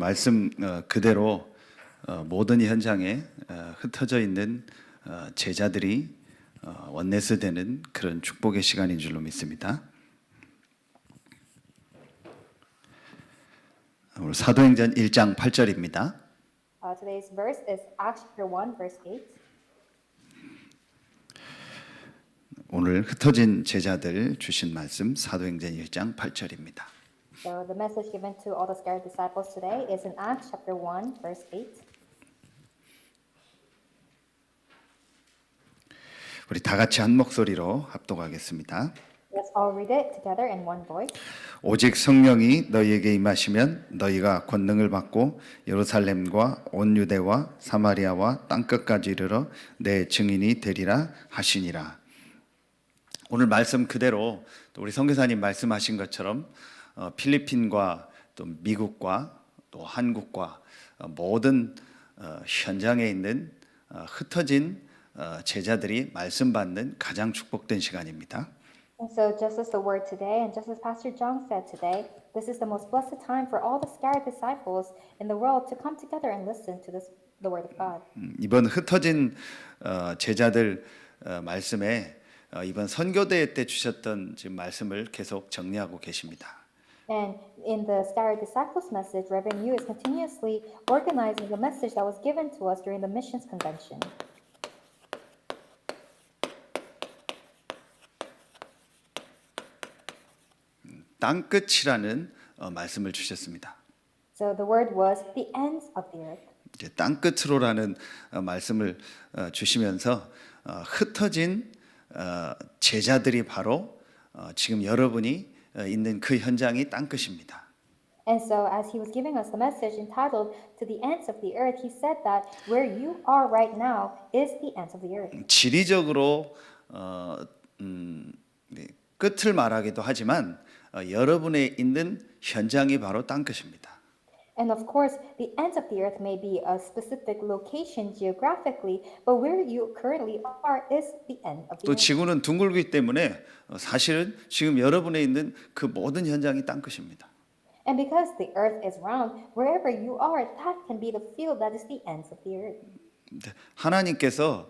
말씀 그대로 모든 현장에 흩어져 있는 제자들이 원네스 되는 그런 축복의 시간인 줄로 믿습니다. 오늘 사도행전 1장 8절입니다. Today's verse is Acts chapter 1, verse 8. 오늘 흩어진 제자들 주신 말씀 사도행전 1장 8절입니다. So the message given to all the scattered disciples today is in Acts chapter 1, verse 8. 우리 다 같이 한 목소리로 합독하겠습니다. Let's all read it together in one voice. 오직 성령이 너희에게 임하시면 너희가 권능을 받고 예루살렘과 온 유대와 사마리아와 땅끝까지 이르러 내 증인이 되리라 하시니라. 오늘 말씀 그대로 또 우리 선교사님 말씀하신 것처럼 필리핀과 또 미국과 또 한국과 모든 현장에 있는 흩어진 제자들이 말씀 받는 가장 축복된 시간입니다. And so just as the word today and just as Pastor John said today, this is the most blessed time for all the scattered disciples in the world to come together and listen to the word of God. 이번 흩어진 제자들 말씀에 이번 선교대회 때 주셨던 지금 말씀을 계속 정리하고 계십니다. And in the scattered disciples message, Reverend Yu is continuously organizing the message that was given to us during the missions convention. 땅끝이라는 말씀을 주셨습니다. So the word was the ends of the earth. 이제 땅끝으로라는 말씀을 주시면서 흩어진 제자들이 바로 지금 여러분이 있는 그 현장이 땅끝입니다. And so as he was giving us the message entitled To the Ends of the Earth, he said that where you are right now is the ends of the earth. 지리적으로 끝을 말하기도 하지만 여러분의 있는 현장이 바로 땅끝입니다. And of course, the ends of the earth may be a specific location geographically, but where you currently are is the end of the 또 earth. 지구는 둥글기 때문에 사실은 지금 여러분의 있는 그 모든 현장이 땅끝입니다. And because the earth is round, wherever you are, that can be the field that is the ends of the earth. 하나님께서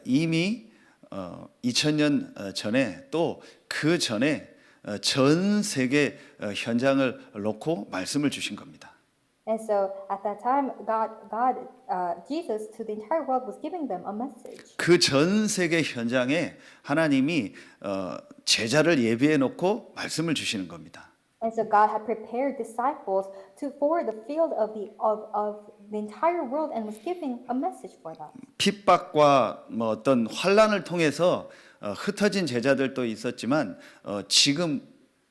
이미 2000년 전에 또 그 전에 전 세계 현장을 놓고 말씀을 주신 겁니다. And so at that time, Jesus to the entire world was giving them a message. 그 전 세계 현장에 하나님이 제자를 예비해 놓고 말씀을 주시는 겁니다. And so God had prepared disciples for the field of the entire world and was giving a message for that. 핍박과 뭐 어떤 환란을 통해서 흩어진 제자들도 있었지만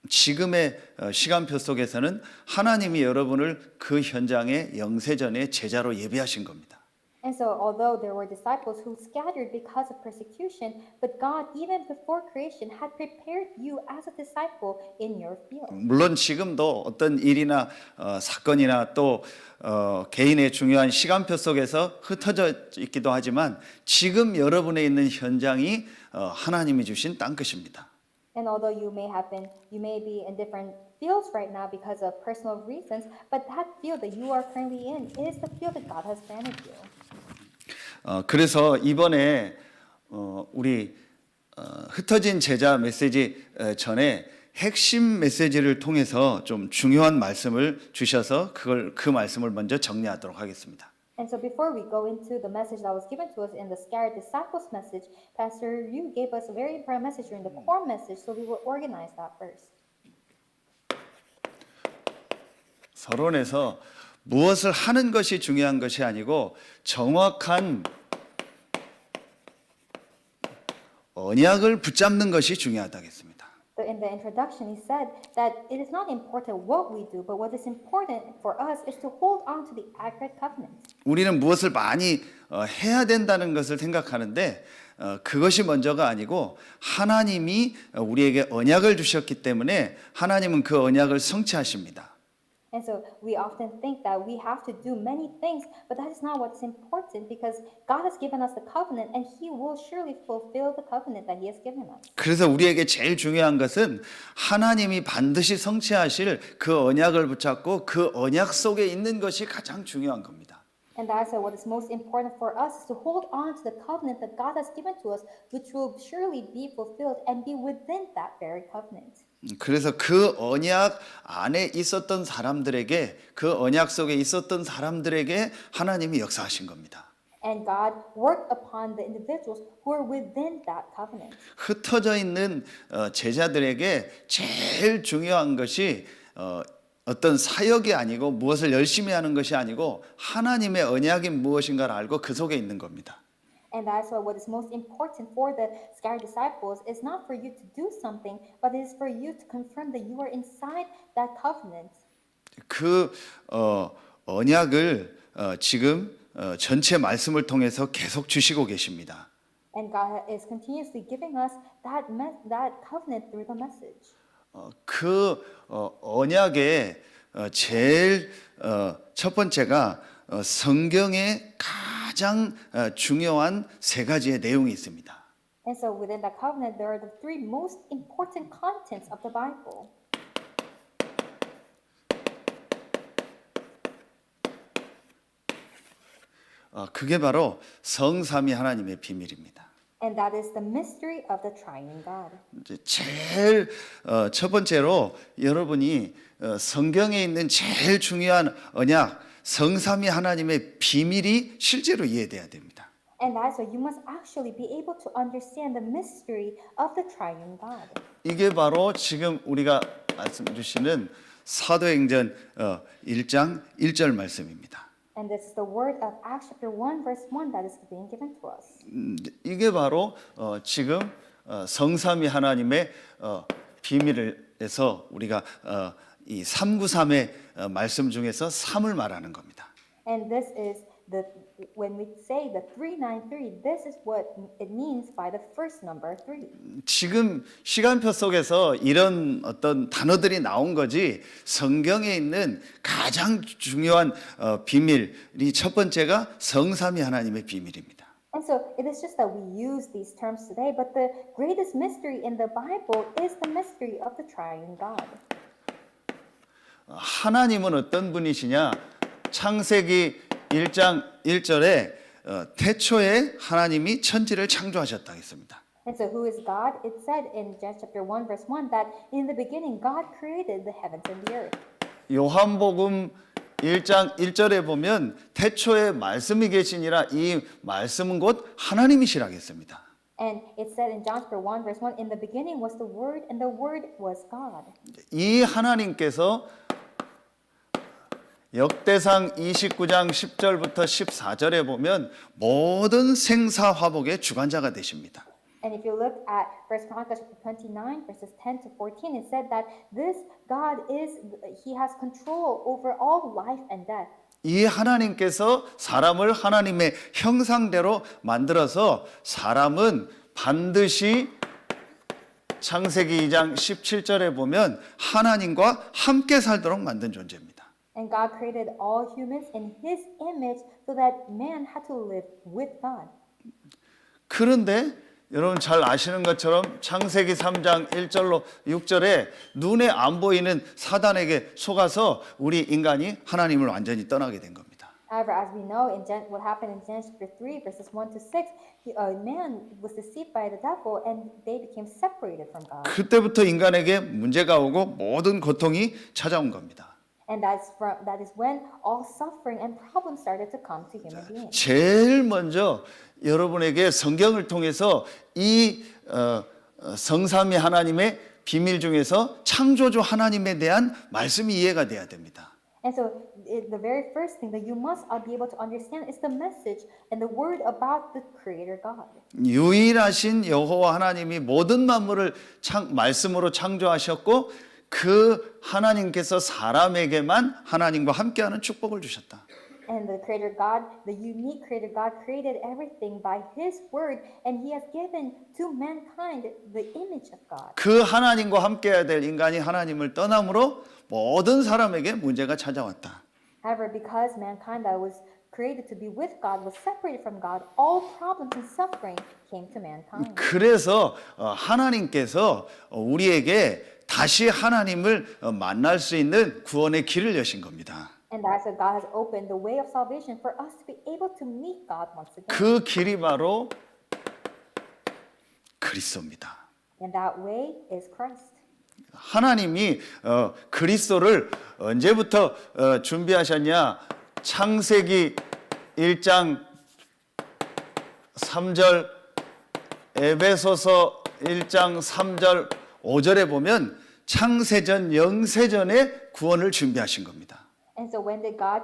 지금의 시간표 속에서는 하나님이 여러분을 그 현장의 영세전의 제자로 예비하신 겁니다. And so although there were disciples who scattered because of persecution, but God even before creation had prepared you as a disciple in your field. 물론 지금도 어떤 일이나 사건이나 또 개인의 중요한 시간표 속에서 흩어져 있기도 하지만 지금 여러분의 있는 현장이 하나님이 주신 땅끝입니다. And although you may be in different fields right now because of personal reasons, but that field that you are currently in is the field that God has granted you. 그래서 이번에 우리 흩어진 제자 메시지 전에 핵심 메시지를 통해서 좀 중요한 말씀을 주셔서 그 말씀을 먼저 정리하도록 하겠습니다. And so before we go into the message that was given to us in the scattered disciples message, Pastor Yu gave us a very important message during the core message, so we will organize that first. 서론에서 무엇을 하는 것이 중요한 것이 아니고 정확한 언약을 붙잡는 것이 중요하다고 했습니다. So in the introduction, he said that it is not important what we do, but what is important for us is to hold on to the accurate covenant. 우리는 무엇을 많이 해야 된다는 것을 생각하는데 그것이 먼저가 아니고 하나님이 우리에게 언약을 주셨기 때문에 하나님은 그 언약을 성취하십니다. And so we often think that we have to do many things, but that is not what's important because God has given us the covenant and He will surely fulfill the covenant that He has given us. 그래서 우리에게 제일 중요한 것은 하나님이 반드시 성취하실 그 언약을 붙잡고 그 언약 속에 있는 것이 가장 중요한 겁니다. And that's what is most important for us is to hold on to the covenant that God has given to us, which will surely be fulfilled and be within that very covenant. 그래서 그 언약 안에 있었던 사람들에게 그 언약 속에 있었던 사람들에게 하나님이 역사하신 겁니다. And God worked upon the individuals who are within that covenant. 흩어져 있는 제자들에게 제일 중요한 것이 어떤 사역이 아니고 무엇을 열심히 하는 것이 아니고 하나님의 언약이 무엇인가를 알고 그 속에 있는 겁니다. And that's why what is most important for the scattered disciples is not for you to do something, but it is for you to confirm that you are inside that covenant. 그 언약을 지금 전체 말씀을 통해서 계속 주시고 계십니다. And God is continuously giving us that covenant through the message. 그 언약의 제일 첫 번째가 성경의 가장 중요한 세 가지의 내용이 있습니다. And so within that covenant, there are the three most important contents of the Bible. 그게 바로 성삼위 하나님의 비밀입니다. And that is the mystery of the triune God. 이제 제일 첫 번째로 여러분이 성경에 있는 제일 중요한 언약 성삼위 하나님의 비밀이 실제로 이해돼야 됩니다. And that's why you must actually be able to understand the mystery of the triune God. 이게 바로 지금 우리가 말씀 주시는 사도행전 1장 1절 말씀입니다. And this is the word of Acts chapter 1 verse 1 that is being given to us. 이게 바로 지금 성삼위 하나님의 비밀에서 우리가 이 393의 말씀 중에서 3을 말하는 겁니다. And this is when we say the 393, this is what it means by the first number 3. 지금 시간표 속에서 이런 어떤 단어들이 나온 거지 성경에 있는 가장 중요한 비밀이 첫 번째가 성삼위 하나님의 비밀입니다. And so it is just that we use these terms today, but the greatest mystery in the Bible is the mystery of the triune God. 하나님은 어떤 분이시냐? 창세기 1장 1절에 태초에 하나님이 천지를 창조하셨다 했습니다. And so who is God? It said in Genesis chapter 1 verse 1 that in the beginning God created the heavens and the earth. 요한복음 1장 1절에 보면 태초에 말씀이 계시니라 이 말씀은 곧 하나님이시라 했습니다. And it said in John chapter 1 verse 1 in the beginning was the word and the word was God. 이 하나님께서 역대상 29장 10절부터 14절에 보면 모든 생사 화복의 주관자가 되십니다. And if you look at 1 Chronicles chapter 29 verses 10 to 14, it said that this God he has control over all life and death. 이 하나님께서 사람을 하나님의 형상대로 만들어서 사람은 반드시 창세기 2장 17절에 보면 하나님과 함께 살도록 만든 존재입니다. And God created all humans in His image so that man had to live with God. 그런데 여러분 잘 아시는 것처럼 창세기 3장 1절로 6절에 눈에 안 보이는 사단에게 속아서 우리 인간이 하나님을 완전히 떠나게 된 겁니다. However, as we know what happened in Genesis chapter 3 verses 1 to 6, man was deceived by the devil and they became separated from God. 그때부터 인간에게 문제가 오고 모든 고통이 찾아온 겁니다. And that is when all suffering and problems started to come to human beings. 제일 먼저 여러분에게 성경을 통해서 이 성삼위 하나님의 비밀 중에서 창조주 하나님에 대한 말씀이 이해가 돼야 됩니다. And so the very first thing that you must be able to understand is the message and the word about the Creator God. 유일하신 여호와 하나님이 모든 만물을 말씀으로 창조하셨고 그 하나님께서 사람에게만 하나님과 함께하는 축복을 주셨다. And the Creator God, the unique Creator God, created everything by His word, and He has given to mankind the image of God. 그 하나님과 함께해야 될 인간이 하나님을 떠남으로 모든 사람에게 문제가 찾아왔다. However, because mankind that was created to be with God was separated from God, all problems and suffering came to mankind. 그래서 하나님께서 우리에게 다시 하나님을 만날 수 있는 구원의 길을 여신 겁니다. And that's why God has opened the way of salvation for us to be able to meet God once again. 그 길이 바로 그리스도입니다. And that way is Christ. 하나님이 그리스도를 언제부터 준비하셨냐? 창세기 1장 3절, 에베소서 1장 3절, 5절에 보면 창세전, 영세전에 구원을 준비하신 겁니다. And so when did God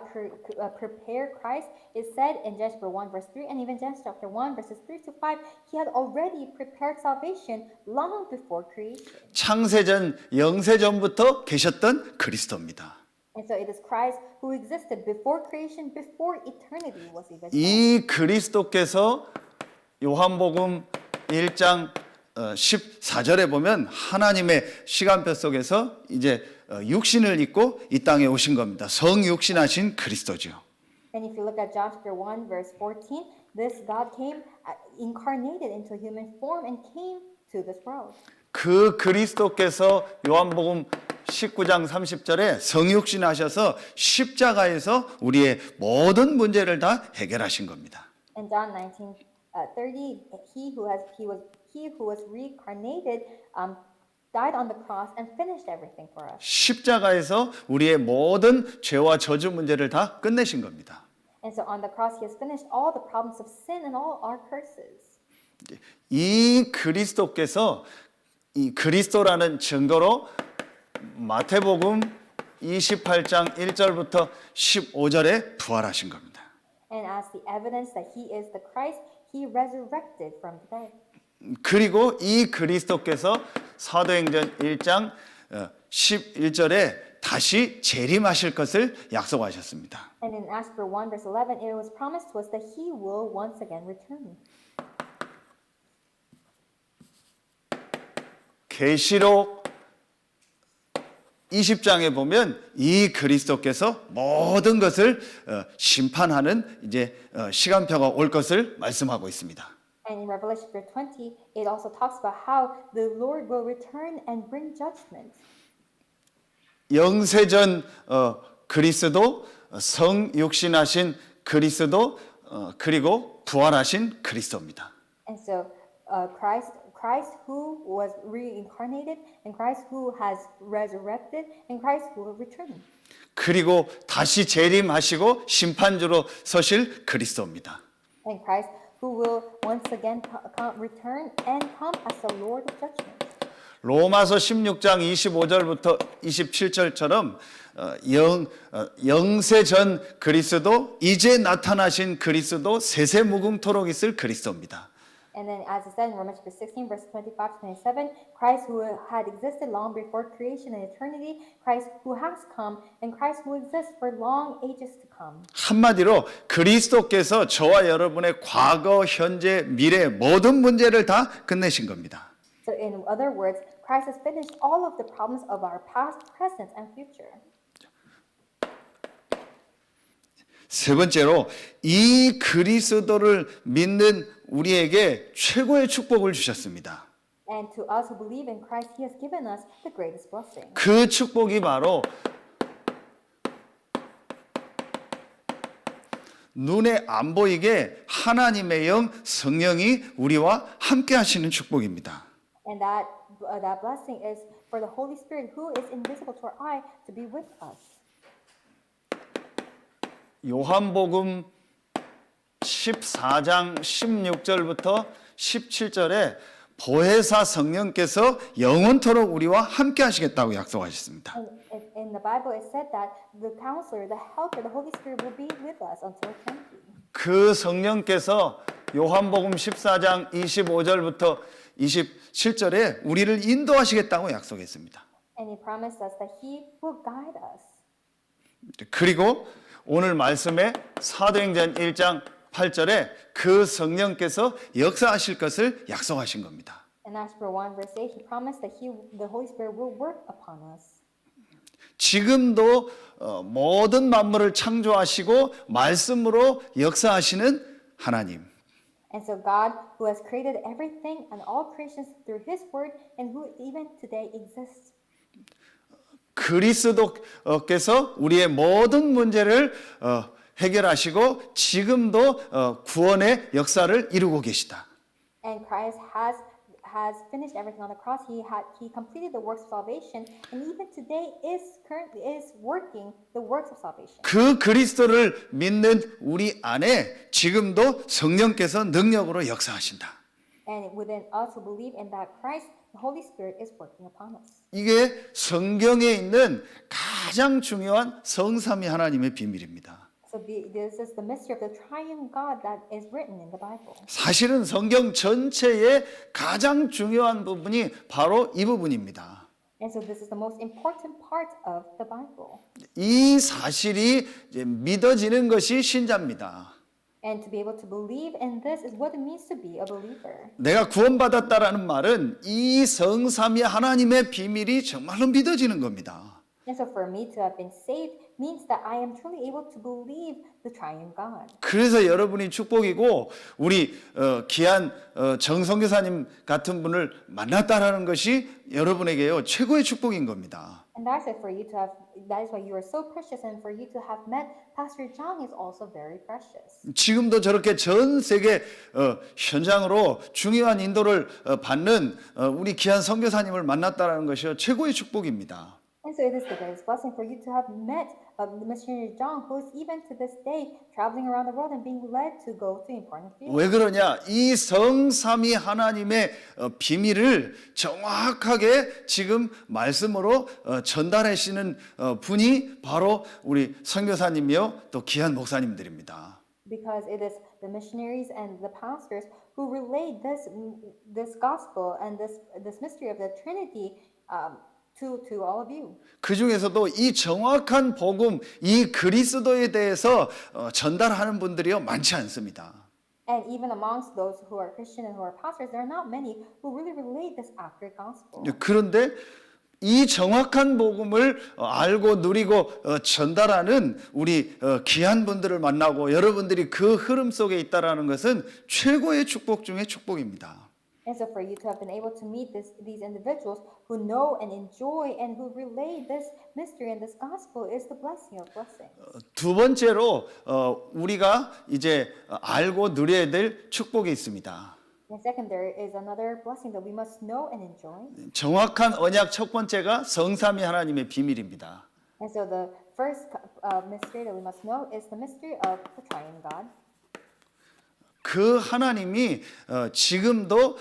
prepare Christ? It said in Genesis 1 verse 3 and even Genesis chapter 1 verses 3 to 5, he had already prepared salvation long before creation. 창세전, 영세전부터 계셨던 그리스도입니다. And so it is Christ who existed before creation, before eternity was even. 이 그리스도께서 요한복음 1장 14절에 보면 하나님의 시간표 속에서 이제 육신을 입고 이 땅에 오신 겁니다. 성육신하신 그리스도죠. And if you look at John chapter 1 verse 14, this God came incarnated into human form and came to this world. 그 그리스도께서 요한복음 19장 30절에 성육신하셔서 십자가에서 우리의 모든 문제를 다 해결하신 겁니다. In John 19:30, he who was reincarnated died on the cross and finished everything for us. 십자가에서 우리의 모든 죄와 저주 문제를 다 끝내신 겁니다. And so on the cross, he has finished all the problems of sin and all our curses. 이 그리스도께서 이 그리스도라는 증거로 마태복음 28장 1절부터 15절에 부활하신 겁니다. And as the evidence that he is the Christ, he resurrected from the dead. 그리고 이 그리스도께서 사도행전 1장 11절에 다시 재림하실 것을 약속하셨습니다. And in Acts 1 verse 11, it was promised to us that he will once again return. 계시록 20장에 보면 이 그리스도께서 모든 것을 심판하는 이제 시간표가 올 것을 말씀하고 있습니다. And in Revelation chapter 20, it also talks about how the Lord will return and bring judgment. 영세전 그리스도, 성육신하신 그리스도, 그리고 부활하신 그리스도입니다. And so Christ who was reincarnated, and Christ who has resurrected, and Christ who will return. 그리고 다시 재림하시고 심판주로 서실 그리스도입니다. And Christ who will once again return and come as the Lord of judgment. 로마서 16장 25절부터 27절처럼 영세전 그리스도, 이제 나타나신 그리스도, 세세무궁토록 있을 그리스도입니다. And then as it said in Romans 16 verse 25 to 27, Christ who had existed long before creation and eternity, Christ who has come, and Christ who exists for long ages to come. 한마디로 그리스도께서 저와 여러분의 과거, 현재, 미래 모든 문제를 다 끝내신 겁니다. So in other words, Christ has finished all of the problems of our past, present, and future. 세 번째로 이 그리스도를 믿는 우리에게 최고의 축복을 주셨습니다. And to us who believe in Christ, He has given us the greatest blessing. 그 축복이 바로 눈에 안 보이게 하나님의 영, 성령이 우리와 함께 하시는 축복입니다. And that blessing is for the Holy Spirit who is invisible to our eye to be with us. 요한복음 14장 16절부터 17절에 보혜사 성령께서 영원토록 우리와 함께 하시겠다고 약속하셨습니다. In the Bible it said that the counselor, the helper, the Holy Spirit will be with us until eternity. 그 성령께서 요한복음 14장 25절부터 27절에 우리를 인도하시겠다고 약속했습니다. And He promised us that He will guide us. 그리고 오늘 말씀에 사도행전 1장 8절에 그 성령께서 역사하실 것을 약속하신 겁니다. And Acts 1 verse 8, He promised that the Holy Spirit will work upon us. 지금도 모든 만물을 창조하시고 말씀으로 역사하시는 하나님. And so God, who has created everything and all creations through His word, and who even today exists. 그리스도께서 우리의 모든 문제를 해결하시고 지금도 구원의 역사를 이루고 계시다. And Christ has finished everything on the cross. He completed the works of salvation, and even today is working the works of salvation. 그 그리스도를 믿는 우리 안에 지금도 성령께서 능력으로 역사하신다. And within us who believe in that Christ, the Holy Spirit is working upon us. 이게 성경에 있는 가장 중요한 성삼위 하나님의 비밀입니다. So this is the mystery of the triune God that is written in the Bible. 사실은 성경 전체의 가장 중요한 부분이 바로 이 부분입니다. And so this is the most important part of the Bible. 이 사실이 이제 믿어지는 것이 신자입니다. And to be able to believe in this is what it means to be a believer. 내가 구원받았다라는 말은 이 성삼위 하나님의 비밀이 정말로 믿어지는 겁니다. And so for me to have been saved means that I am truly able to believe the triune God. 그래서 여러분이 축복이고 우리 귀한 정성교사님 같은 분을 만났다라는 것이 여러분에게요 최고의 축복인 겁니다. And that's it for you to have. That is why you are so precious, and for you to have met Pastor Jung is also very precious. 지금도 저렇게 전 세계 현장으로 중요한 인도를 받는 우리 귀한 선교사님을 만났다라는 것이 최고의 축복입니다. And so it is the greatest blessing for you to have met the missionary John, who is even to this day traveling around the world and being led to go to important fields. 왜 그러냐? 이 성삼위 하나님의 비밀을 정확하게 지금 말씀으로 전달하시는 분이 바로 우리 선교사님이요 또 귀한 목사님들입니다. Because it is the missionaries and the pastors who relay this gospel and this mystery of the Trinity to all of you. 그 중에서도 이 정확한 복음, 이 그리스도에 대해서 전달하는 분들이요 많지 않습니다. And even amongst those who are Christian and who are pastors, there are not many who really relate this accurate gospel. 그런데 이 정확한 복음을 알고 누리고 전달하는 우리 귀한 분들을 만나고 여러분들이 그 흐름 속에 있다라는 것은 최고의 축복 중의 축복입니다. And so for you to have been able to meet these individuals who know and enjoy and who relay this mystery and this gospel is the blessing of blessings. 두 번째로 우리가 이제 알고 누려야 될 축복이 있습니다. And second, there is another blessing that we must know and enjoy. 정확한 언약 첫 번째가 성삼위 하나님의 비밀입니다. And so the first mystery that we must know is the mystery of the triune God. 그 하나님이 지금도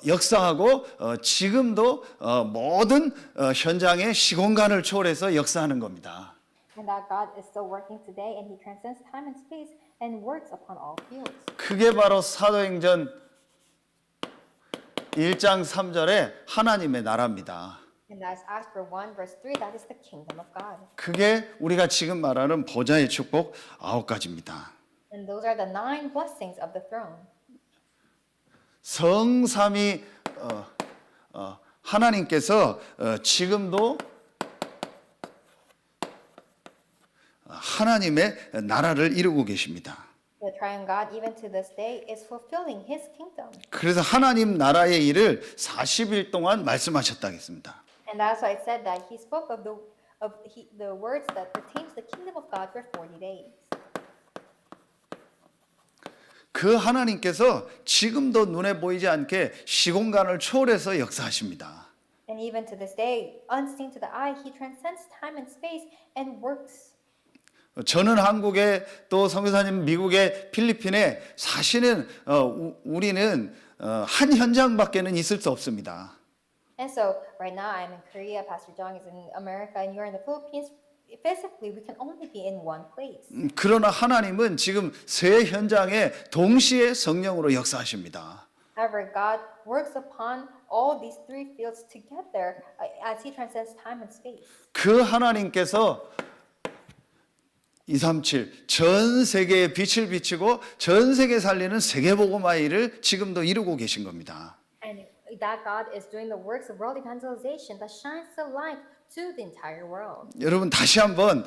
역사하고 지금도 모든 현장의 시공간을 초월해서 역사하는 겁니다. And that God is still working today, and He transcends time and space and works upon all fields. 그게 바로 사도행전 1장 3절의 하나님의 나라입니다. And that's Acts 1 verse 3. That is the kingdom of God. 그게 우리가 지금 말하는 보좌의 축복 9가지입니다. And those are the 9 blessings of the throne. 성삼위 하나님께서 지금도 하나님의 나라를 이루고 계십니다. The triune God, even to this day, is fulfilling His kingdom. 그래서 하나님 나라의 일을 40일 동안 말씀하셨다겠습니다. And that's why it said that He spoke of the words that pertain to the kingdom of God for 40 days. 그 하나님께서 지금도 눈에 보이지 않게 시공간을 초월해서 역사하십니다. And even to this day, unseen to the eye, He transcends time and space and works. 저는 한국에 또 선교사님 미국에 필리핀에 사실은 우리는 한 현장밖에는 있을 수 없습니다. And so right now I'm in Korea, Pastor Jung is in America, and you're in the Philippines. Physically, we can only be in one place. 그러나 하나님은 지금 세 현장에 동시에 성령으로 역사하십니다. However, God works upon all these 3 fields together as He transcends time and space. 그 하나님께서 237 전 세계에 빛을 비추고 전 세계 살리는 세계복음화의 일을 지금도 이루고 계신 겁니다. And that God is doing the works of world evangelization that shines the light to the entire world. 여러분 다시 한번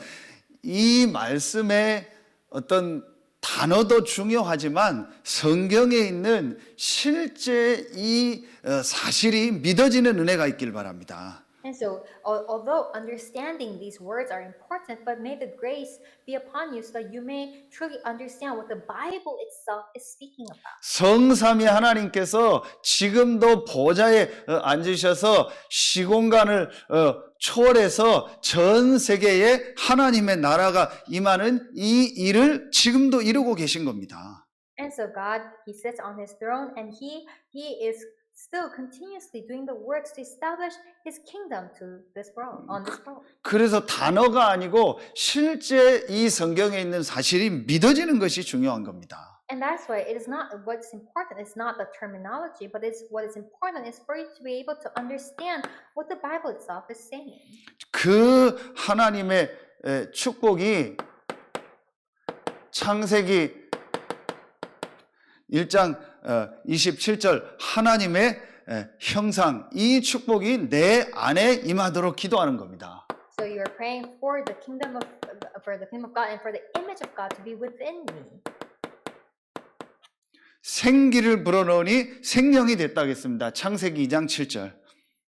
이 말씀의 어떤 단어도 중요하지만 성경에 있는 실제 이 사실이 믿어지는 은혜가 있길 바랍니다. And so, although understanding these words are important, but may the grace be upon you so that you may truly understand what the Bible itself is speaking about. 성삼위 하나님께서 지금도 보좌에 앉으셔서 시공간을 초월해서 전 세계에 하나님의 나라가 임하는 이 일을 지금도 이루고 계신 겁니다. And so God, He sits on His throne, and He is still continuously doing the works to establish His kingdom to this world, on this world. 그래서 단어가 아니고 실제 이 성경에 있는 사실이 믿어지는 것이 중요한 겁니다. And that's why it is not what's important. It's not the terminology, but it's what is important is for you to be able to understand what the Bible itself is saying. 그 하나님의 축복이 창세기 1장 27절 하나님의 형상 이 축복이 내 안에 임하도록 기도하는 겁니다. So you are praying for the kingdom of God and for the image of God to be within me. 생기를 불어넣으니 생명이 됐다 하겠습니다. 창세기 2장 7절.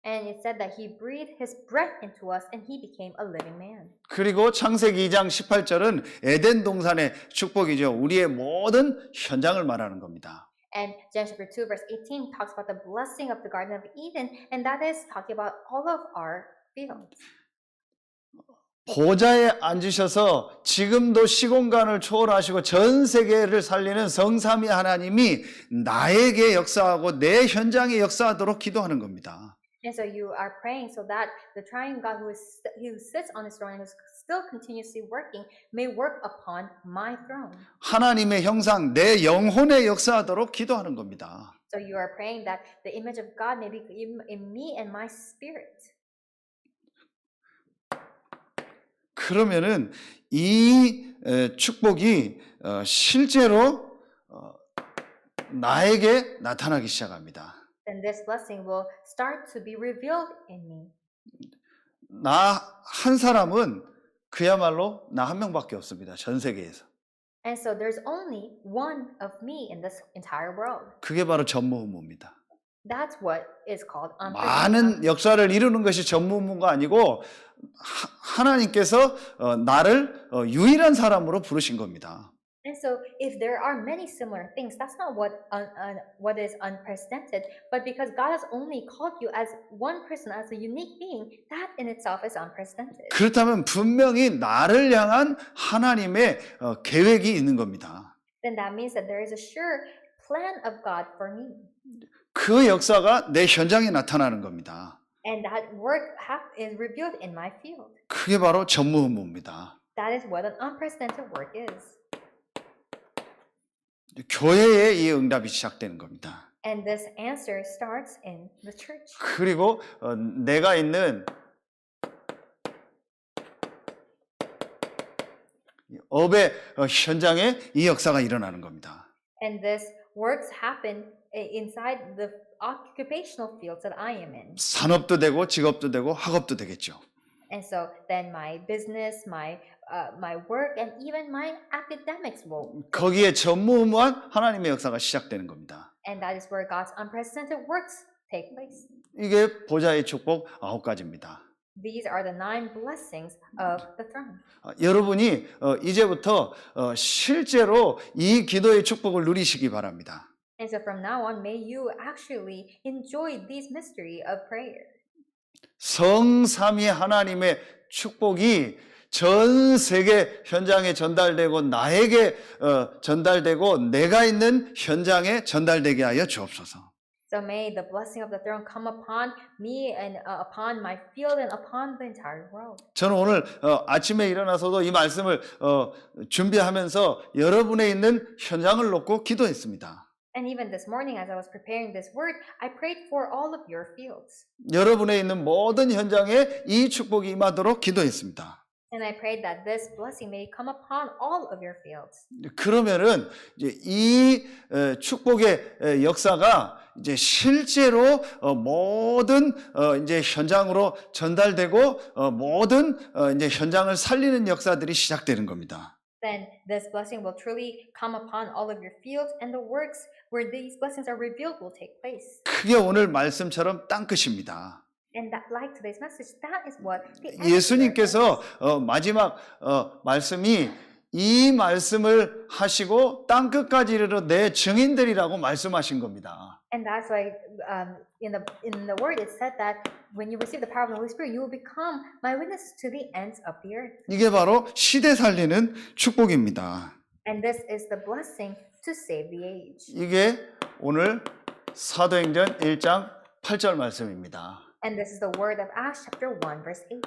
And it said that He breathed His breath into us and He became a living man. 그리고 창세기 2장 18절은 에덴 동산의 축복이죠. 우리의 모든 현장을 말하는 겁니다. And Genesis chapter 2 verse 18 talks about the blessing of the Garden of Eden, and that is talking about all of our fields. 보좌에 앉으셔서 지금도 시공간을 초월하시고 전 세계를 살리는 성삼위 하나님이 나에게 역사하고 내 현장에 역사하도록 기도하는 겁니다. And so you are praying so that the triune God who sits on His throne and is still continuously working may work upon my throne. 하나님의 형상, 내 영혼에 역사하도록 기도하는 겁니다. So you are praying that the image of God may be in me and my spirit. 그러면은 이 축복이 실제로 나에게 나타나기 시작합니다. Then this blessing will start to be revealed in me. 나 한 사람은 그야말로 나 한 명밖에 없습니다. 전 세계에서. And so there's only one of me in this entire world. 그게 바로 전무후무입니다. That's what is called unprecedented. 많은 역사를 이루는 것이 전무후무가 아니고 하나님께서 나를 유일한 사람으로 부르신 겁니다. And so if there are many similar things, that's not what is unprecedented, but because God has only called you as one person, as a unique being, that in itself is unprecedented. 그렇다면 분명히 나를 향한 하나님의 계획이 있는 겁니다. Then that means that there is a sure plan of God for me. 그 역사가 내 현장에 나타나는 겁니다. And that work is revealed in my field. 그게 바로 전무후무입니다. That is what an unprecedented work is. 교회에 이 응답이 시작되는 겁니다. And this answer starts in the church. 그리고 내가 있는 업의 현장에 이 역사가 일어나는 겁니다. And this works happen inside the occupational fields that I am in. 산업도 되고 직업도 되고 학업도 되겠죠. And so then my business, my work, and even my academics will. 거기에 전무후무한 하나님의 역사가 시작되는 겁니다. And that is where God's unprecedented works take place. 이게 보좌의 축복 9가지입니다. These are the 9 blessings of the throne. 여러분이 이제부터 실제로 이 기도의 축복을 누리시기 바랍니다. And so from now on, may you actually enjoy this mystery of prayer. 성삼위 하나님의 축복이 전 세계 현장에 전달되고 나에게 전달되고 내가 있는 현장에 전달되게 하여 주옵소서. So may the blessing of the throne come upon me and upon my field and upon the entire world. 저는 오늘 아침에 일어나서도 이 말씀을 준비하면서 여러분의 있는 현장을 놓고 기도했습니다. And even this morning, as I was preparing this word, I prayed for all of your fields. 여러분의 있는 모든 현장에 이 축복이 임하도록 기도했습니다. And I pray that this blessing may come upon all of your fields. 그러면은 이제 이 축복의 역사가 이제 실제로 모든 이제 현장으로 전달되고 모든 이제 현장을 살리는 역사들이 시작되는 겁니다. Then this blessing will truly come upon all of your fields, and the works where these blessings are revealed will take place. 그게 오늘 말씀처럼 땅끝입니다. And that, like today's message, that is what the 예수님께서 마지막 말씀이 이 말씀을 하시고 땅끝까지 이르러 내 증인들이라고 말씀하신 겁니다. And that's why in the word it said that when you receive the power of the Holy Spirit, you will become my witnesses to the ends of the earth. 이게 바로 시대 살리는 축복입니다. And this is the blessing to save the age. 이게 오늘 사도행전 1장 8절 말씀입니다. And this is the word of Acts chapter 1 verse 8.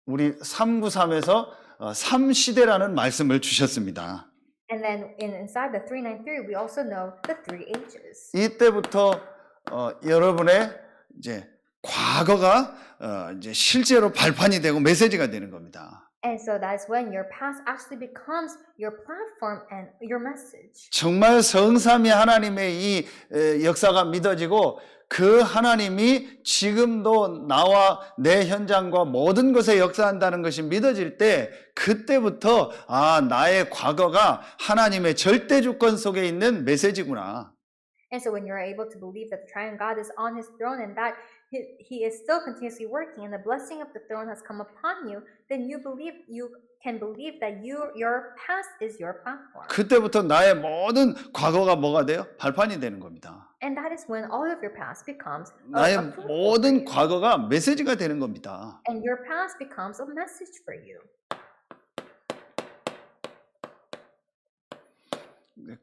우리 393에서 3시대라는 말씀을 주셨습니다. And then inside the 393 we also know the three ages. 이때부터 여러분의 이제 과거가 이제 실제로 발판이 되고 메시지가 되는 겁니다. And so that's when your past actually becomes your platform and your message. 정말 성삼위 하나님의 이 역사가 믿어지고 그 하나님이 지금도 나와 내 현장과 모든 것에 역사한다는 것이 믿어질 때 그때부터 나의 과거가 하나님의 절대 주권 속에 있는 메시지구나. And so when you're able to believe that the triune God is on his throne and that he is still continuously working and the blessing of the throne has come upon you, then you can believe that your past is your platform. 그때부터 나의 모든 과거가 뭐가 돼요? 발판이 되는 겁니다. And that is when all of your past becomes 나의 a fruitful 모든 for you. 과거가 메시지가 되는 겁니다. And your past becomes a message for you.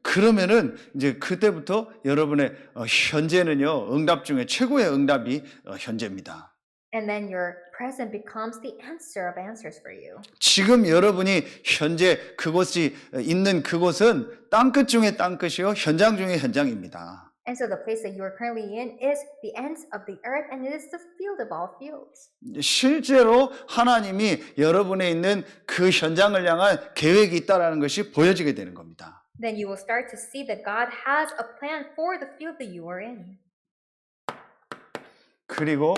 그러면은 이제 그때부터 여러분의 현재는요, 응답 중에 최고의 응답이 현재입니다. And then your present becomes the answer of answers for you. 지금 여러분이 현재 그곳이 있는 그곳은 땅끝 중에 땅끝이요, 현장 중에 현장입니다. And so the place that you are currently in is the ends of the earth and it is the field of all fields. 실제로 하나님이 여러분에 있는 그 현장을 향한 계획이 있다라는 것이 보여지게 되는 겁니다. Then you will start to see that God has a plan for the field that you are in. 그리고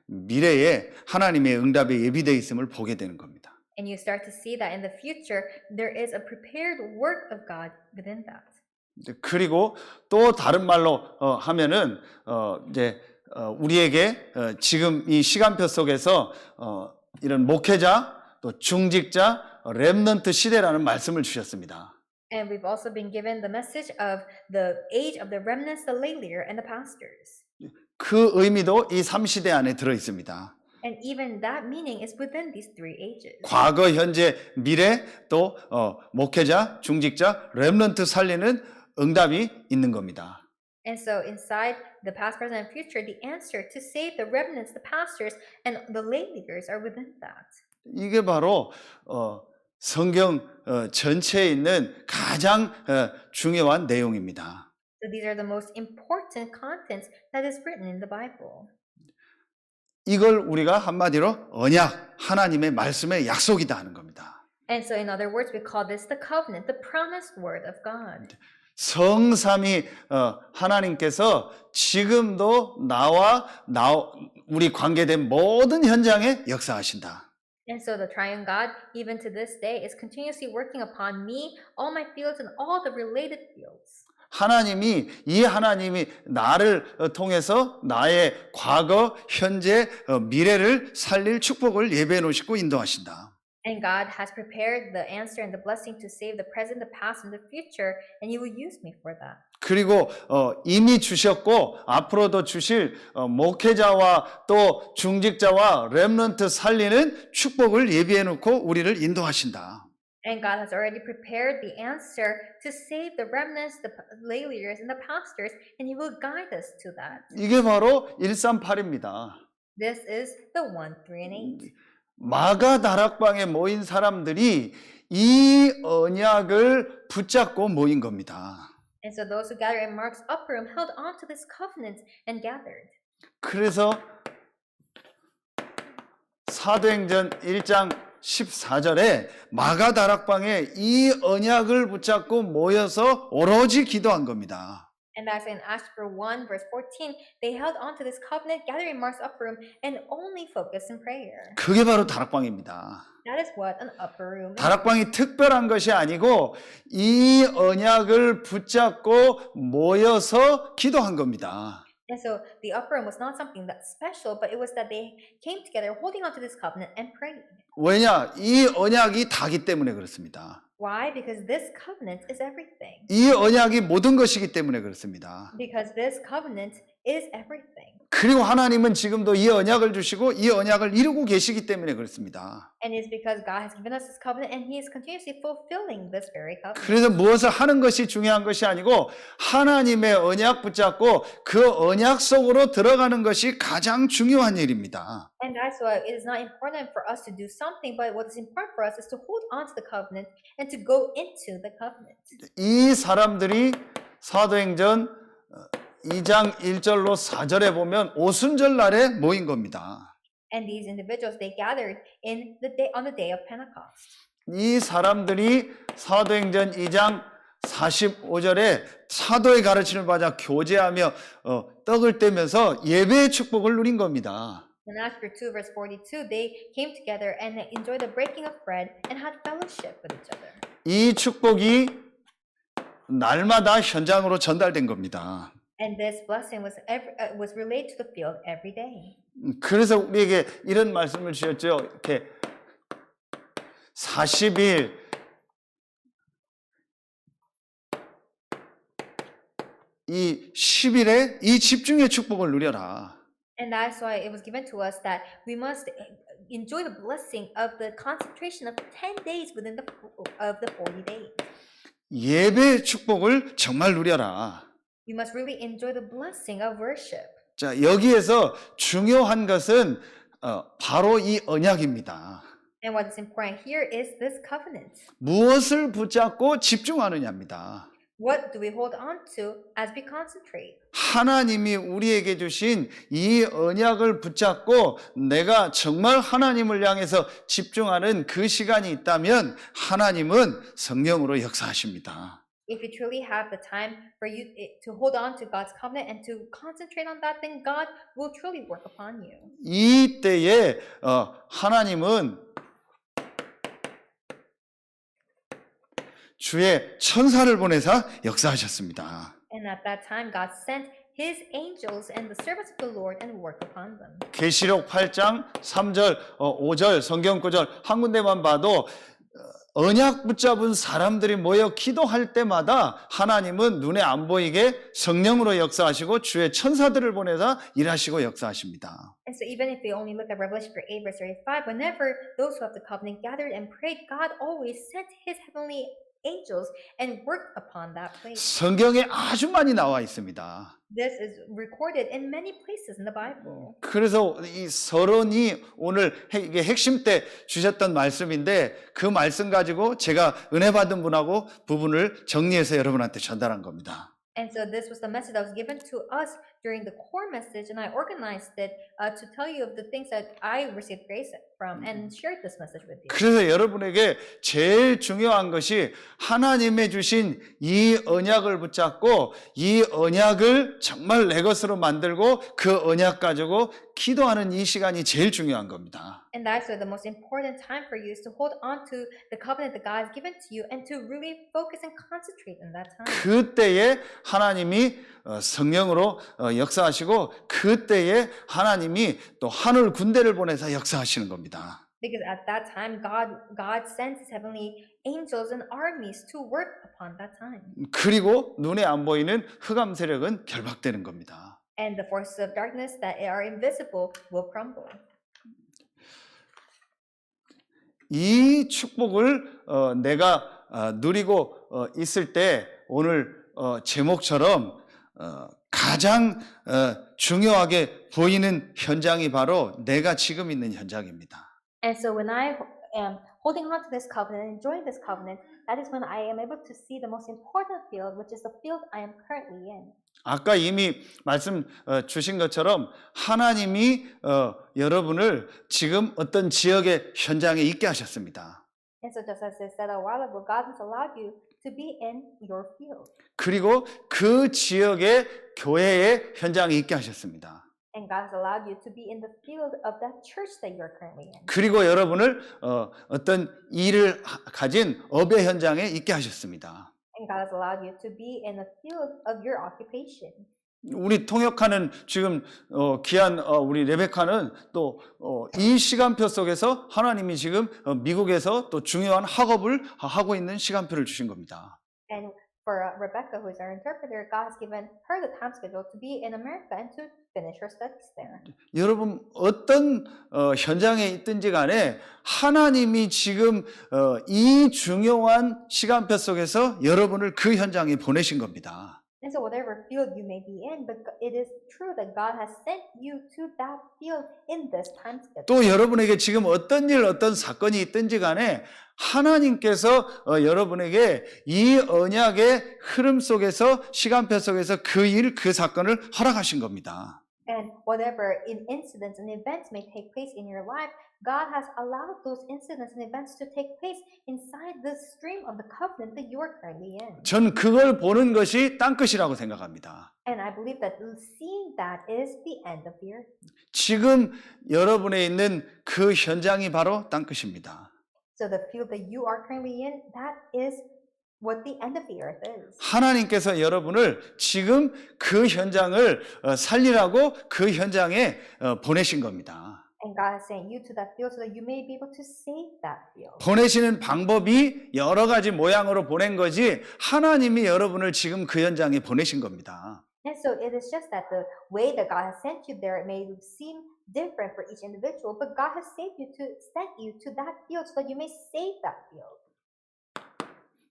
미래에 하나님의 응답에 예비되어 있음을 보게 되는 겁니다. And you start to see that in the future there is a prepared work of God within that. 그리고 또 다른 말로 하면은 이제 우리에게 지금 이 시간표 속에서 이런 목회자 또 중직자 렘넌트 시대라는 말씀을 주셨습니다. And we've also been given the message of the age of the remnants, the lay leader, and the pastors. 그 의미도 이 3시대 안에 들어 있습니다. And even that meaning is within these three ages. 과거, 현재, 미래 또 목회자, 중직자, 렘넌트 살리는 응답이 있는 겁니다. And so inside the past, present, and future, the answer to save the remnants, the pastors, and the lay leaders are within that. 이게 바로 성경 전체에 있는 가장 중요한 내용입니다. So these are the most important contents that is written in the Bible. 이걸 우리가 한마디로 언약, 하나님의 말씀의 약속이다 하는 겁니다. And so in other words, we call this the covenant, the promised word of God. 성삼위 하나님께서 지금도 나와 우리 관계된 모든 현장에 역사하신다. And so the triune God, even to this day, is continuously working upon me, all my fields, and all the related fields. 하나님이 나를 통해서 나의 과거, 현재, 미래를 살릴 축복을 예배해 놓으시고 인도하신다. And God has prepared the answer and the blessing to save the present, the past, and the future, and He will use me for that. 그리고 이미 주셨고 앞으로도 주실 목회자와 또 중직자와 렘넌트 살리는 축복을 예비해 놓고 우리를 인도하신다. And God has already prepared the answer to save the remnants, the lay leaders, and the pastors, and He will guide us to that. 이게 바로 138입니다. This is the 1, 3, and 8. 마가 다락방에 모인 사람들이 이 언약을 붙잡고 모인 겁니다. And so those who gathered in Mark's upper room held on to this covenant and gathered. 그래서 사도행전 1장 14절에 마가다락방에 이 언약을 붙잡고 모여서 오로지 기도한 겁니다. And that's in Acts chapter 1, verse 14. They held on to this covenant, gathering in Mark's upper room, and only focused in prayer. 그게 바로 다락방입니다. That is what an upper room is. 다락방이 특별한 것이 아니고 이 언약을 붙잡고 모여서 기도한 겁니다. And so the upper room was not something that's special, but it was that they came together holding on to this covenant and prayed. 왜냐? 이 언약이 다기 때문에 그렇습니다. Why? Because this covenant is everything. 이 언약이 모든 것이기 때문에 그렇습니다. Because this covenant is everything. 그리고 하나님은 지금도 이 언약을 주시고 이 언약을 이루고 계시기 때문에 그렇습니다. And it's because God has given us this covenant and He is continuously fulfilling this very covenant. 그래서 무엇을 하는 것이 중요한 것이 아니고 하나님의 언약 붙잡고 그 언약 속으로 들어가는 것이 가장 중요한 일입니다. And that's why it is not important for us to do something, but what is important for us is to hold on to the covenant and to go into the covenant. 이 사람들이 사도행전 2장 1절로 4절에 보면 오순절 날에 모인 겁니다. And these individuals, they gathered in the day on the day of Pentecost. 이 사람들이 사도행전 2장 45절에 사도의 가르침을 받아 교제하며 떡을 떼면서 예배의 축복을 누린 겁니다. In Acts chapter 2, verse 42, they came together and enjoyed the breaking of bread and had fellowship with each other. 이 축복이 날마다 현장으로 전달된 겁니다. And this blessing was relayed to the field every day. 그래서 우리에게 이런 말씀을 주셨죠. 이렇게 40일 이 10일에 이 집중의 축복을 누려라. And that's why it was given to us that we must enjoy the blessing of the concentration of 10 days within the 40 days. 예배의 축복을 정말 누려라. You must really enjoy the blessing of worship. 자, 여기에서 중요한 것은 바로 이 언약입니다. And what is important here is this covenant. 무엇을 붙잡고 집중하느냐입니다. What do we hold on to as we concentrate? 하나님이 우리에게 주신 이 언약을 붙잡고 내가 정말 하나님을 향해서 집중하는 그 시간이 있다면 하나님은 성령으로 역사하십니다. If you truly have the time for you to hold on to God's covenant and to concentrate on that, then God will truly work upon you. 이때에 하나님은 주의 천사를 보내사 역사하셨습니다. And at that time, God sent His angels and the servants of the Lord and worked upon them. 계시록 8장 3절, 5절 성경 구절 한 군데만 봐도 언약 붙잡은 사람들이 모여 기도할 때마다 하나님은 눈에 안 보이게 성령으로 역사하시고 주의 천사들을 보내서 일하시고 역사하십니다. And so even if we only look at Revelation 8, verse 35, whenever those who have the covenant gathered and prayed, God always sent His heavenly angels and worked upon that place. 성경에 아주 많이 나와 있습니다. This is recorded in many places in the Bible. 그래서 이 서론이 오늘 이게 핵심 때 주셨던 말씀인데 그 말씀 가지고 제가 은혜 받은 분하고 부분을 정리해서 여러분한테 전달한 겁니다. And so this was the message that was given to us during the core message, and I organized it to tell you of the things that I received grace from and shared this message with you. 그래서 여러분에게 제일 중요한 것이 하나님의 주신 이 언약을 붙잡고 이 언약을 정말 내 것으로 만들고 그 언약 가지고 기도하는 이 시간이 제일 중요한 겁니다. And that's why the most important time for you is to hold on to the covenant that God has given to you and to really focus and concentrate in that time. 그때에 하나님이 성령으로 역사하시고 그때에 하나님이 또 하늘 군대를 보내서 역사하시는 겁니다. Because at that time, God sends His heavenly angels and armies to work upon that time. 그리고 눈에 안 보이는 흑암 세력은 결박되는 겁니다. And the forces of darkness that are invisible will crumble. 이 축복을 내가 누리고 있을 때 오늘 제목처럼 가장 중요하게 보이는 현장이 바로 내가 지금 있는 현장입니다. And so when I am holding on to this covenant, enjoying this covenant, that is when I am able to see the most important field, which is the field I am currently in. 아까 이미 말씀 주신 것처럼 하나님이 여러분을 지금 어떤 지역의 현장에 있게 하셨습니다. And so just as I said a while ago, God has allowed you to be in your field. 그리고 그 지역의 교회의 현장에 있게 하셨습니다. And God has allowed you to be in the field of that church that you're currently in. 그리고 여러분을 어떤 일을 가진 업의 현장에 있게 하셨습니다. And God has allowed you to be in the field of your occupation. 우리 통역하는 지금 귀한 우리 레베카는 또 이 시간표 속에서 하나님이 지금 미국에서 또 중요한 학업을 하고 있는 시간표를 주신 겁니다. And for Rebecca, who is our interpreter, God has given her the time schedule to be in America and to finish her studies there. 여러분 어떤 현장에 있든지 간에 하나님이 지금 이 중요한 시간표 속에서 여러분을 그 현장에 보내신 겁니다. And so whatever field you may be in, but it is true that God has sent you to that field in this time schedule. 또 여러분에게 지금 어떤 일, 어떤 사건이 있든지 간에 하나님께서 여러분에게 이 언약의 흐름 속에서 시간표 속에서 그 일, 그 사건을 허락하신 겁니다. And whatever incidents and events may take place in your life, God has allowed those incidents and events to take place inside the stream of the covenant that you are currently in. 전 그걸 보는 것이 땅끝이라고 생각합니다. And I believe that seeing that is the end of the earth. 지금 여러분에 있는 그 현장이 바로 땅끝입니다. So the field that you are currently in, that is what the end of the earth is. 하나님께서 여러분을 지금 그 현장을 살리라고 그 현장에 보내신 겁니다. And God has sent you to that field so that you may be able to save that field. 보내시는 방법이 여러 가지 모양으로 보낸 거지 하나님이 여러분을 지금 그 현장에 보내신 겁니다. And so it is just that the way that God has sent you there, it may seem different for each individual, but God has sent you to that field so that you may save that field.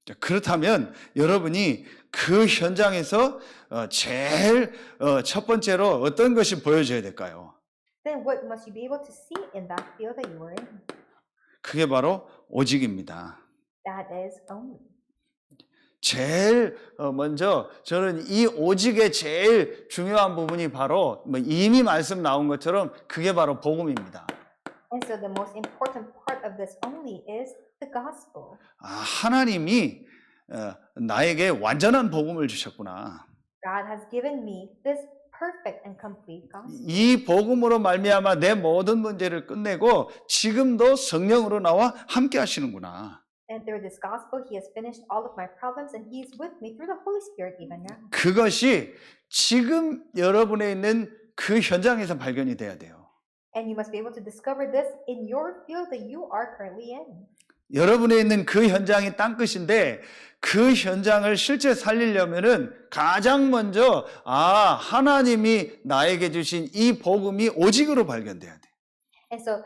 자, 그렇다면 여러분이 그 현장에서 제일 첫 번째로 어떤 것이 보여줘야 될까요? Then what must you be able to see in that field that you are in? 그게 바로 오직입니다. That is only. 제일 먼저 저는 이 오직의 제일 중요한 부분이 바로 이미 말씀 나온 것처럼 그게 바로 복음입니다. And so the most important part of this only is the gospel. 하나님이 나에게 완전한 복음을 주셨구나. God has given me this perfect and complete gospel. 이 복음으로 말미암아 내 모든 문제를 끝내고 지금도 성령으로 나와 함께 하시는구나. And through this gospel, He has finished all of my problems, and He is with me through the Holy Spirit even now. 그것이 지금 여러분에 있는 그 현장에서 발견이 돼야 돼요. And you must be able to discover this in your field that you are currently in. 여러분에 있는 그 현장이 땅끝인데 그 현장을 실제 살리려면은 가장 먼저 하나님이 나에게 주신 이 복음이 오직으로 발견돼야 돼. And so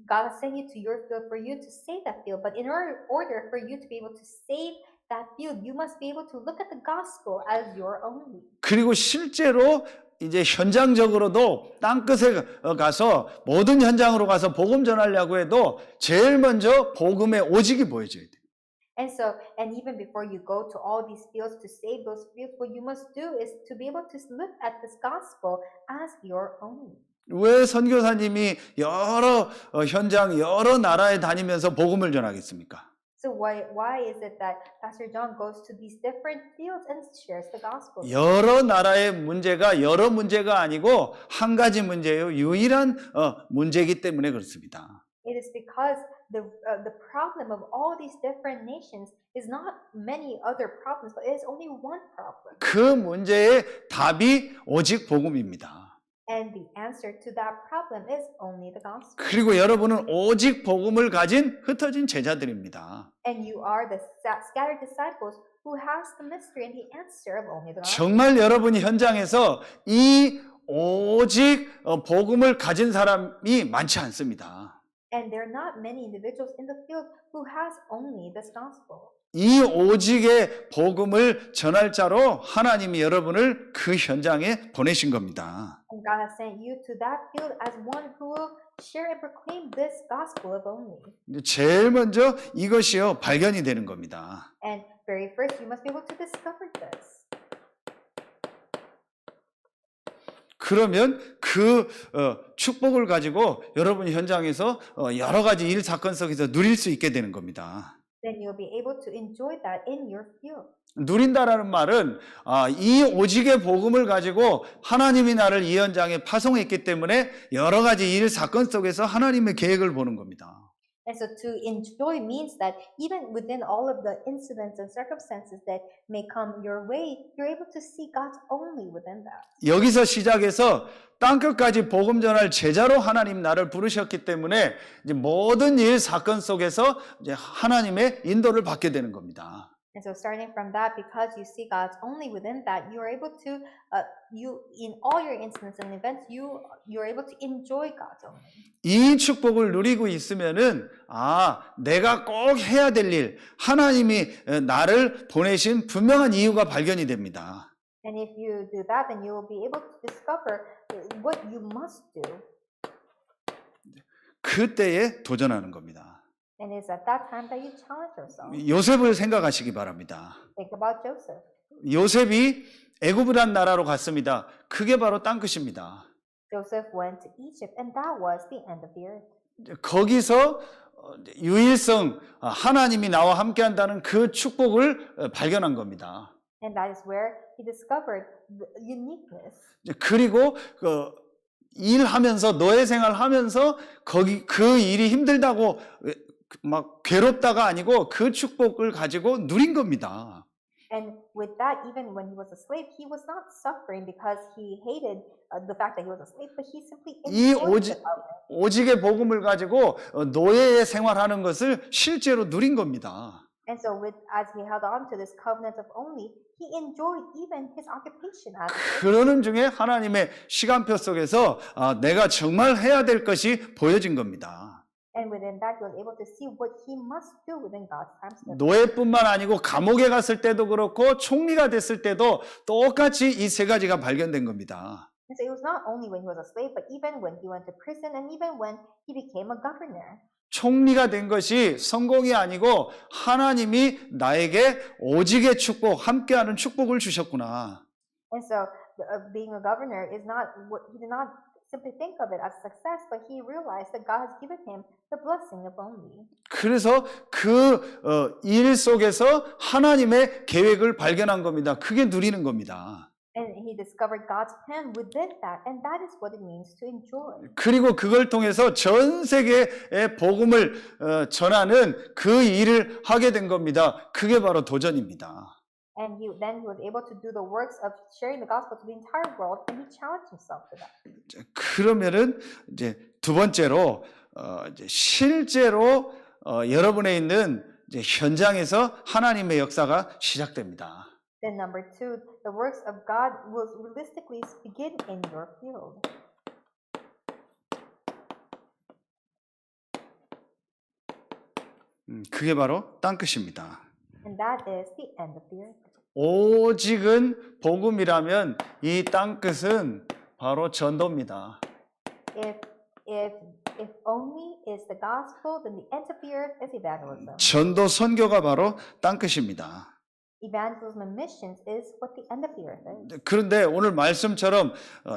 God has sent you to your field for you to save that field. But in order for you to be able to save that field, you must be able to look at the gospel as your only. 그리고 실제로 이제 현장적으로도 땅끝에 가서 모든 현장으로 가서 복음 전하려고 해도 제일 먼저 복음의 오직이 보여져야 돼. And even before you go to all these fields to save those fields, what you must do is to be able to look at this gospel as your only. 왜 선교사님이 여러 현장, 여러 나라에 다니면서 복음을 전하겠습니까? So why is it that Pastor John goes to these different fields and shares the gospel? 여러 나라의 문제가 여러 문제가 아니고 한 가지 문제예요. 유일한 문제이기 때문에 그렇습니다. It is because the problem of all these different nations is not many other problems, but it is only one problem. 그 문제의 답이 오직 복음입니다. And the answer to that problem is only the gospel. 그리고 여러분은 오직 복음을 가진 흩어진 제자들입니다. And you are the scattered disciples who has the mystery and the answer of only the gospel. 정말 여러분이 현장에서 이 오직 복음을 가진 사람이 많지 않습니다. And there are not many individuals in the field who has only this gospel. 이 오직의 복음을 전할 자로 하나님이 여러분을 그 현장에 보내신 겁니다. And God has sent you to that field as one who will share and proclaim this gospel of only. 제일 먼저 이것이요 발견이 되는 겁니다. And very first, you must be able to discover this. 그러면 그 축복을 가지고 여러분 현장에서 여러 가지 일 사건 속에서 누릴 수 있게 되는 겁니다. Then you'll be able to enjoy that in your field. 누린다라는 말은 이 오직의 복음을 가지고 하나님이 나를 이 현장에 파송했기 때문에 여러 가지 일 사건 속에서 하나님의 계획을 보는 겁니다. And so to enjoy means that even within all of the incidents and circumstances that may come your way, you're able to see God's only within that. 여기서 시작해서 땅끝까지 복음 전할 제자로 하나님 나를 부르셨기 때문에 이제 모든 일 사건 속에서 이제 하나님의 인도를 받게 되는 겁니다. And so starting from that, because you see God's only within that, you are able to, you in all your incidents and events, you're able to enjoy God's only. 이 축복을 누리고 있으면은 내가 꼭 해야 될 일, 하나님이 나를 보내신 분명한 이유가 발견이 됩니다. And if you do that, then you will be able to discover what you must do. 그때에 도전하는 겁니다. And it's at that time that you challenge yourself. 요셉을 생각하시기 바랍니다. Think about Joseph. 요셉이 애굽이란 나라로 갔습니다. 그게 바로 땅끝입니다. Joseph went to Egypt, and that was the end of the earth. 거기서 유일성, 하나님이 나와 함께한다는 그 축복을 발견한 겁니다. And that is where he discovered the uniqueness. 그리고 일하면서 노예 생활하면서 거기 그 일이 힘들다고 막 괴롭다가 아니고 그 축복을 가지고 누린 겁니다. And with that, even when he was a slave, he was not suffering because he hated the fact that he was a slave, but he simply 이 enjoyed the power. 오직의 복음을 가지고 노예의 생활하는 것을 실제로 누린 겁니다. And so, as he held on to this covenant of only, he enjoyed even his occupation as a slave. 그러는 중에 하나님의 시간표 속에서 내가 정말 해야 될 것이 보여진 겁니다. And within that, he was able to see what he must do within God's time schedule. 노예뿐만 아니고 감옥에 갔을 때도 그렇고 총리가 됐을 때도 똑같이 이 세 가지가 발견된 겁니다. And so it was not only when he was a slave, but even when he went to prison and even when he became a governor. 총리가 된 것이 성공이 아니고 하나님이 나에게 오직의 축복, 함께하는 축복을 주셨구나. And so being a governor is not what he did not simply think of it as success, but he realized that God has given him the blessing of only. 그래서 그 일 속에서 하나님의 계획을 발견한 겁니다. 그게 누리는 겁니다. And he discovered God's plan within that, and that is what it means to enjoy. 그리고 그걸 통해서 전 세계에 복음을 전하는 그 일을 하게 된 겁니다. 그게 바로 도전입니다. And then he was able to do the works of sharing the gospel to the entire world, and he challenged himself to that. 그러면은 이제 두 번째로 이제 실제로 여러분에 있는 이제 현장에서 하나님의 역사가 시작됩니다. Then number two, the works of God will realistically begin in your field. 그게 바로 땅끝입니다. And that is the end of the earth. 오직은 복음이라면 이 땅끝은 바로 전도입니다. If only is the gospel, then the end of the earth is evangelism. 전도 선교가 바로 땅끝입니다. Evangelism and missions is what the end of the earth is. 그런데 오늘 말씀처럼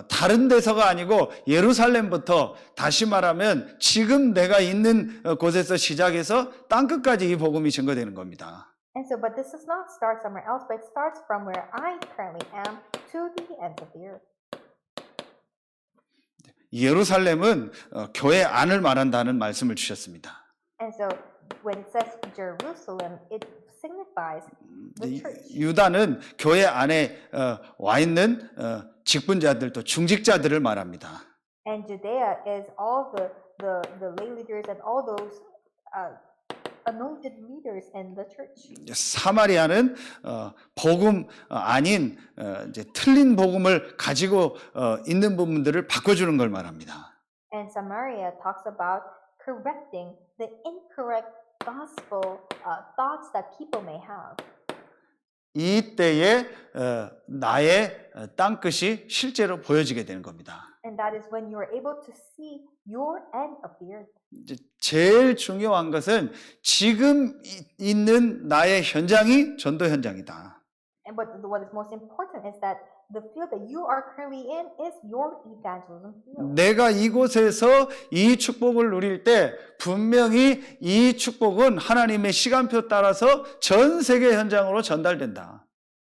다른 데서가 아니고 예루살렘부터 다시 말하면 지금 내가 있는 곳에서 시작해서 땅끝까지 이 복음이 증거되는 겁니다. And so, but this does not start somewhere else, but it starts from where I currently am to the ends of the earth. 예루살렘은 교회 안을 말한다는 말씀을 주셨습니다. And so, when it says Jerusalem, it signifies the church. 유다는 교회 안에 와 있는 직분자들 또 중직자들을 말합니다. And Judea is all the lay leaders and all those anointed leaders in the church. 사마리아는 복음 아닌 이제 틀린 복음을 가지고 있는 부분들을 바꿔주는 걸 말합니다. And Samaria talks about correcting the incorrect gospel thoughts that people may have. 이때에 나의 땅끝이 실제로 보여지게 되는 겁니다. And that is when you are able to see your end of the earth. 이제 제일 중요한 것은 지금 있는 나의 현장이 전도 현장이다. And but what is most important is that the field that you are currently in is your evangelism field. 내가 이곳에서 이 축복을 누릴 때 분명히 이 축복은 하나님의 시간표 따라서 전 세계 현장으로 전달된다.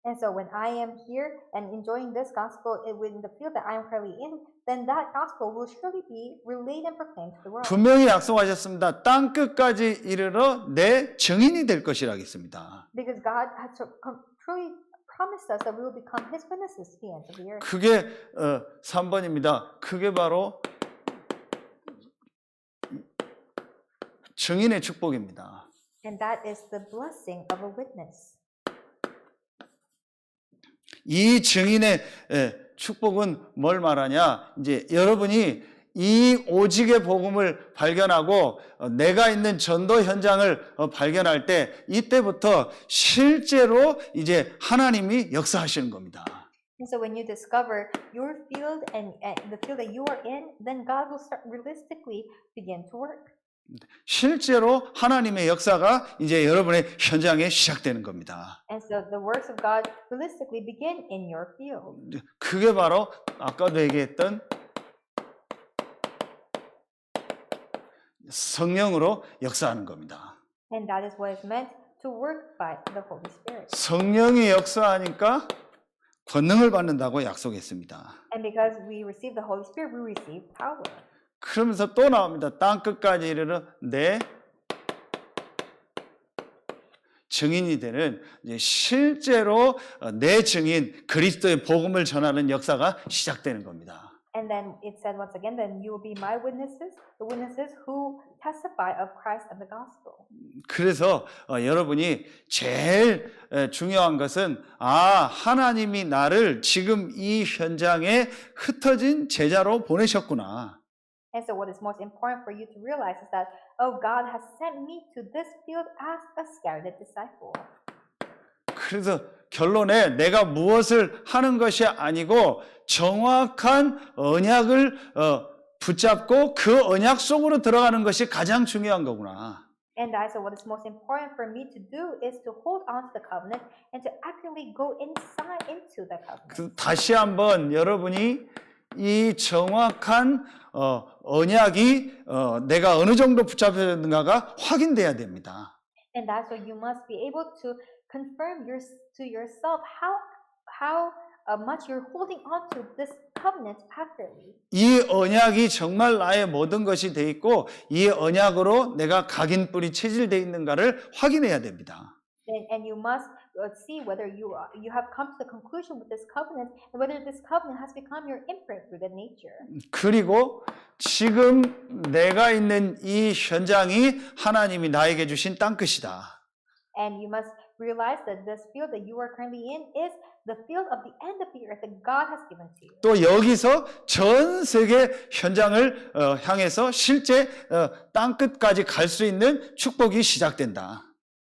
And so when I am here and enjoying this gospel within the field that I am currently in, then that gospel will surely be relayed and proclaimed to the world. 분명히 약속하셨습니다. 땅 끝까지 이르러 내 증인이 될 것이라 했습니다. Because God has truly promised us that we will become His witnesses to the ends of the earth. 그게 3번입니다. 그게 바로 증인의 축복입니다. And that is the blessing of a witness. 이 증인의 축복은 뭘 말하냐? 이제 여러분이 이 오직의 복음을 발견하고 내가 있는 전도 현장을 발견할 때 이때부터 실제로 이제 하나님이 역사하시는 겁니다. And so when you discover your field and the field that you are in, then God will start realistically begin to work. 실제로 하나님의 역사가 이제 여러분의 현장에 시작되는 겁니다. And so the works of God realistically begin in your field. 그게 바로 아까도 얘기했던 성령으로 역사하는 겁니다. And that is what is meant to work by the Holy Spirit. 성령이 역사하니까 권능을 받는다고 약속했습니다. And because we receive the Holy Spirit, we receive power. 그러면서 또 나옵니다. 땅 끝까지 이르러 내 증인이 되는 이제 실제로 내 증인 그리스도의 복음을 전하는 역사가 시작되는 겁니다. And then it said once again, then you will be my witnesses, the witnesses who testify of Christ and the gospel. 그래서 여러분이 제일 중요한 것은 하나님이 나를 지금 이 현장에 흩어진 제자로 보내셨구나. And so what is most important for you to realize is that, oh, God has sent me to this field as a scattered disciple. 그래서 결론에 내가 무엇을 하는 것이 아니고 정확한 언약을 붙잡고 그 언약 속으로 들어가는 것이 가장 중요한 거구나. And so what is most important for me to do is to hold on to the covenant and to actively go inside into the covenant. 다시 한번 여러분이 이 정확한 언약이 내가 어느 정도 붙잡혔는가가 확인돼야 됩니다. And that's why you must be able to confirm to yourself how much you're holding on to this covenant accurately. 이 언약이 정말 나의 모든 것이 돼 있고 이 언약으로 내가 각인뿔이 체질돼 있는가를 확인해야 됩니다. And you must see whether you have come to the conclusion with this covenant and whether this covenant has become your imprint through the nature. 그리고 지금 내가 있는 이 현장이 하나님이 나에게 주신 땅끝이다. And you must realize that this field that you are currently in is the field of the end of the earth that God has given to you. 또 여기서 전 세계 현장을 향해서 실제 땅끝까지 갈 수 있는 축복이 시작된다.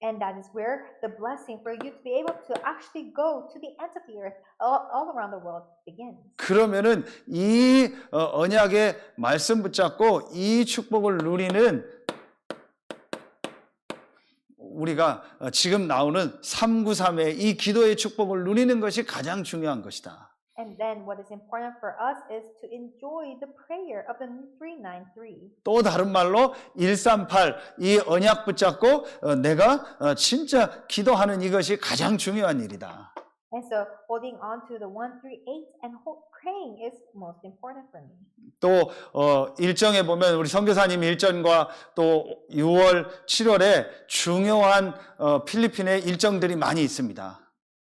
And that is where the blessing for you to be able to actually go to the ends of the earth all around the world begins. 그러면은 이 언약의 말씀 붙잡고 이 축복을 누리는 우리가 지금 나오는 393의 이 기도의 축복을 누리는 것이 가장 중요한 것이다. And then what is important for us is to enjoy the prayer of the 393. 또 다른 말로 138 이 언약 붙잡고 내가 진짜 기도하는 이것이 가장 중요한 일이다. And so holding on to the 138 and praying is most important for me. 또 일정에 보면 우리 선교사님 일정과 또 6월, 7월에 중요한 필리핀의 일정들이 많이 있습니다.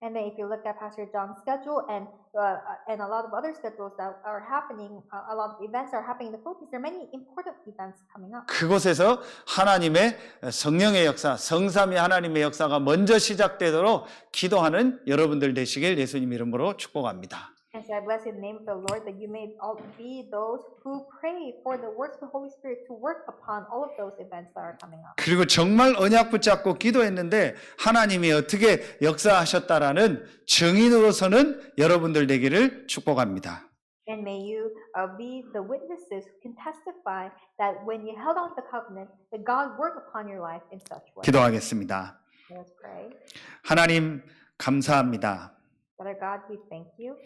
And then if you look at Pastor John's schedule and a lot of other schedules that are happening, a lot of events are happening in the Philippines, there are many important events coming up. 그곳에서 하나님의 성령의 역사, 성삼위 하나님의 역사가 먼저 시작되도록 기도하는 여러분들 되시길 예수님 이름으로 축복합니다. And so I bless in the name of the Lord that you may all be those who pray for the works of the Holy Spirit to work upon all of those events that are coming up. 그리고 정말 언약 붙잡고 기도했는데 하나님이 어떻게 역사하셨다라는 증인으로서는 여러분들 되기를 축복합니다. And may you be the witnesses who can testify that when you held on to the covenant, that God worked upon your life in such way. 기도하겠습니다. Let's pray. 하나님 감사합니다. Father God, we thank you.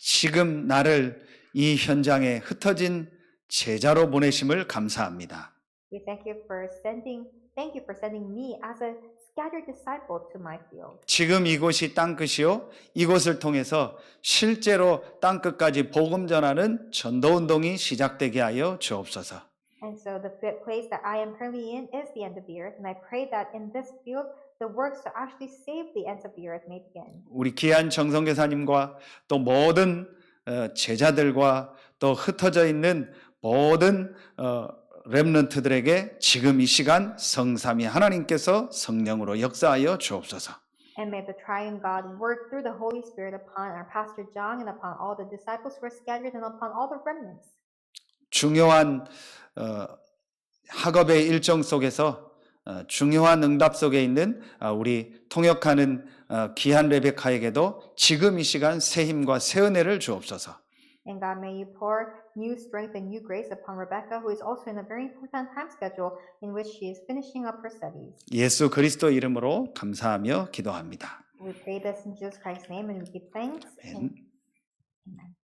지금 나를 이 현장에 흩어진 제자로 보내심을 감사합니다. We thank you for sending me as a scattered disciple to my field. 지금 이곳이 땅끝이요. 이곳을 통해서 실제로 땅끝까지 복음 전하는 전도 운동이 시작되게 하여 주옵소서. And so the place that I am currently in is the end of the earth, and I pray that in this field, the works to actually save the ends of the earth may begin. 우리 귀한 정성교사님과 또 모든 제자들과 또 흩어져 있는 모든 렘넌트들에게 지금 이 시간 성삼위 하나님께서 성령으로 역사하여 주옵소서. And may the triune God work through the Holy Spirit upon our Pastor John and upon all the disciples who are scattered and upon all the remnants. 중요한 학업의 일정 속에서 중요한 응답 속에 있는 우리 통역하는 귀한 레베카에게도 지금 이 시간 새 힘과 새 은혜를 주옵소서. And God, may you pour new strength and new grace upon Rebecca, who is also in a very important time schedule in which she is finishing up her studies. 예수 그리스도 이름으로 감사하며 기도합니다. We pray this in Jesus Christ's name and we give thanks. 아멘. Amen.